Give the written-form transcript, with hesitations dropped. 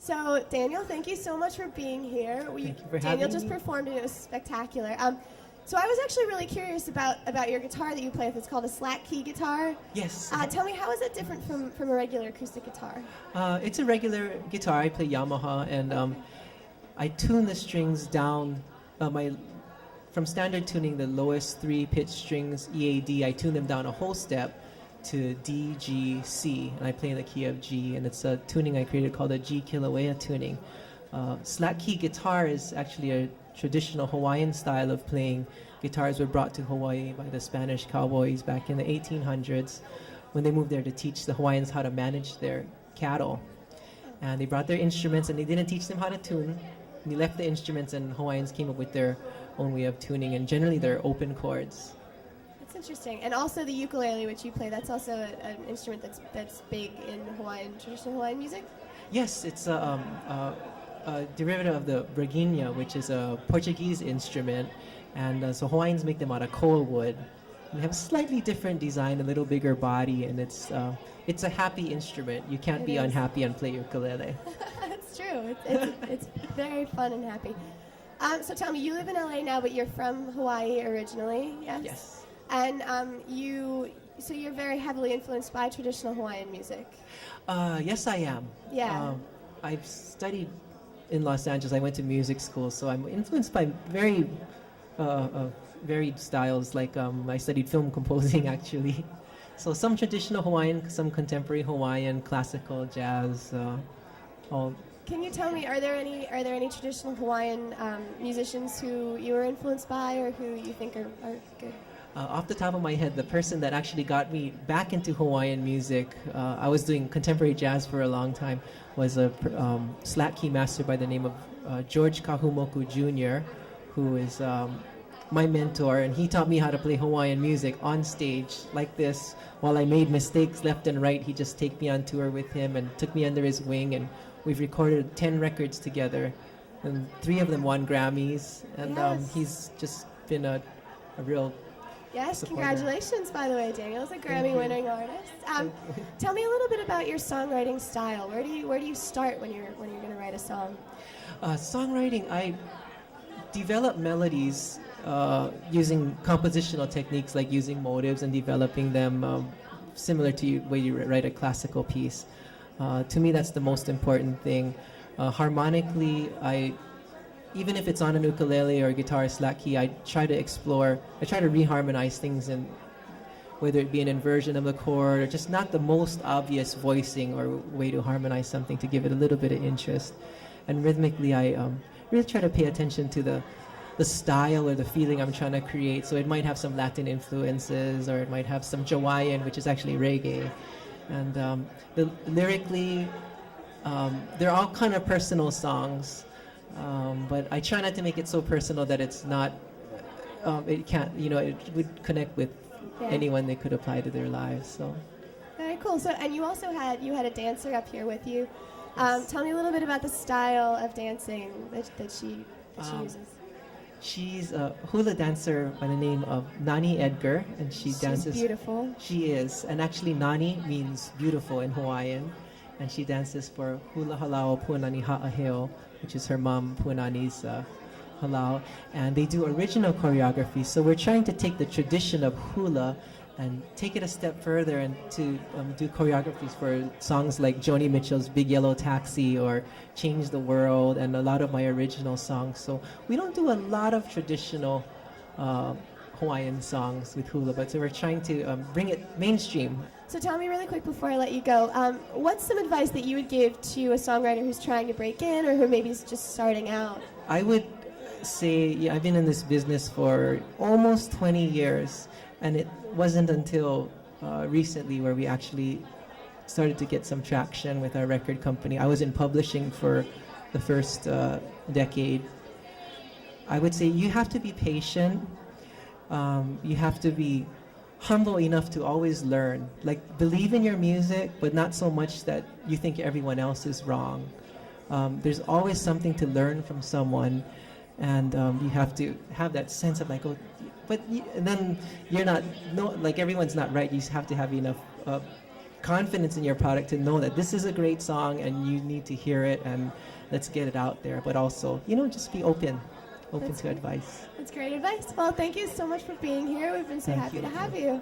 So, Daniel, thank you so much for being here. Thank you for Daniel having just me. performed and it was spectacular. So I was actually really curious about your guitar that you play with. It's called a slack key guitar. Yes. Tell me, how is it different from a regular acoustic guitar? It's a regular guitar. I play Yamaha, and I tune the strings down. From standard tuning, the lowest three pitch strings, E, A, D, I tune them down a whole step to D, G, C, and I play in the key of G. And it's a tuning I created called a G Kilauea tuning. Slack key guitar is actually a traditional Hawaiian style of playing. Guitars were brought to Hawaii by the Spanish cowboys back in the 1800s when they moved there to teach the Hawaiians how to manage their cattle. And they brought their instruments and they didn't teach them how to tune. They left the instruments and Hawaiians came up with their own way of tuning, and generally they're open chords. That's interesting. And also the ukulele, which you play, that's also an instrument that's big in traditional Hawaiian music? Yes, it's a derivative of the braguinha, which is a Portuguese instrument, and so Hawaiians make them out of coal wood. They have a slightly different design, a little bigger body, and it's a happy instrument. You can't be unhappy and play ukulele. That's true. It's very fun and happy. So tell me, you live in LA now, but you're from Hawaii originally, yes? Yes. And you're very heavily influenced by traditional Hawaiian music. Yes, I am. Yeah. I've studied in Los Angeles. I went to music school, so I'm influenced by very varied styles. Like I studied film composing actually. So some traditional Hawaiian, some contemporary Hawaiian, classical, jazz, all. Can you tell me, are there any traditional Hawaiian musicians who you were influenced by or who you think are good? Off the top of my head, the person that actually got me back into Hawaiian music, I was doing contemporary jazz for a long time, was a slack key master by the name of George Kahumoku Jr., who is my mentor, and he taught me how to play Hawaiian music on stage like this. While I made mistakes left and right, he just take me on tour with him and took me under his wing, and we've recorded 10 records together, and 3 of them won Grammys, and Yes. he's just been a real Yes, supporter. Congratulations, by the way, Daniel. He's a Grammy-winning artist. Tell me a little bit about your songwriting style. Where do you start when you're going to write a song? Songwriting, I develop melodies using compositional techniques like using motives and developing them similar to the way you write a classical piece. To me, that's the most important thing. Harmonically, even if it's on an ukulele or guitar slack key, I try to reharmonize things, and whether it be an inversion of the chord or just not the most obvious voicing or way to harmonize something to give it a little bit of interest. And rhythmically, I really try to pay attention to the style or the feeling I'm trying to create. So it might have some Latin influences, or it might have some Jawaiian, which is actually reggae. And lyrically, they're all kind of personal songs. But I try not to make it so personal that it's not, it would connect with anyone they could apply to their lives. So. Very cool. So, and you also had a dancer up here with you. Tell me a little bit about the style of dancing that she uses. She's a hula dancer by the name of Nani Edgar, and she's dances. Beautiful. She is, and actually Nani means beautiful in Hawaiian, and she dances for Hula Halao Puanani Ha'aheo, which is her mom Puanani's halau, and they do original choreography. So we're trying to take the tradition of hula and take it a step further and to do choreographies for songs like Joni Mitchell's Big Yellow Taxi or Change the World, and a lot of my original songs. So we don't do a lot of traditional Hawaiian songs with hula, but so we're trying to bring it mainstream. So tell me really quick before I let you go, what's some advice that you would give to a songwriter who's trying to break in or who maybe is just starting out? I would say, I've been in this business for almost 20 years, and it wasn't until recently where we actually started to get some traction with our record company. I was in publishing for the first decade. I would say you have to be patient. You have to be humble enough to always learn. Like, believe in your music, but not so much that you think everyone else is wrong. There's always something to learn from someone, and you have to have that sense of like, oh, but then you're not, no, like everyone's not right. You have to have enough confidence in your product to know that this is a great song and you need to hear it and let's get it out there. But also, just be open That's to great. advice. That's great advice. Well, thank you so much for being here. We've been so Thank happy you. to have you.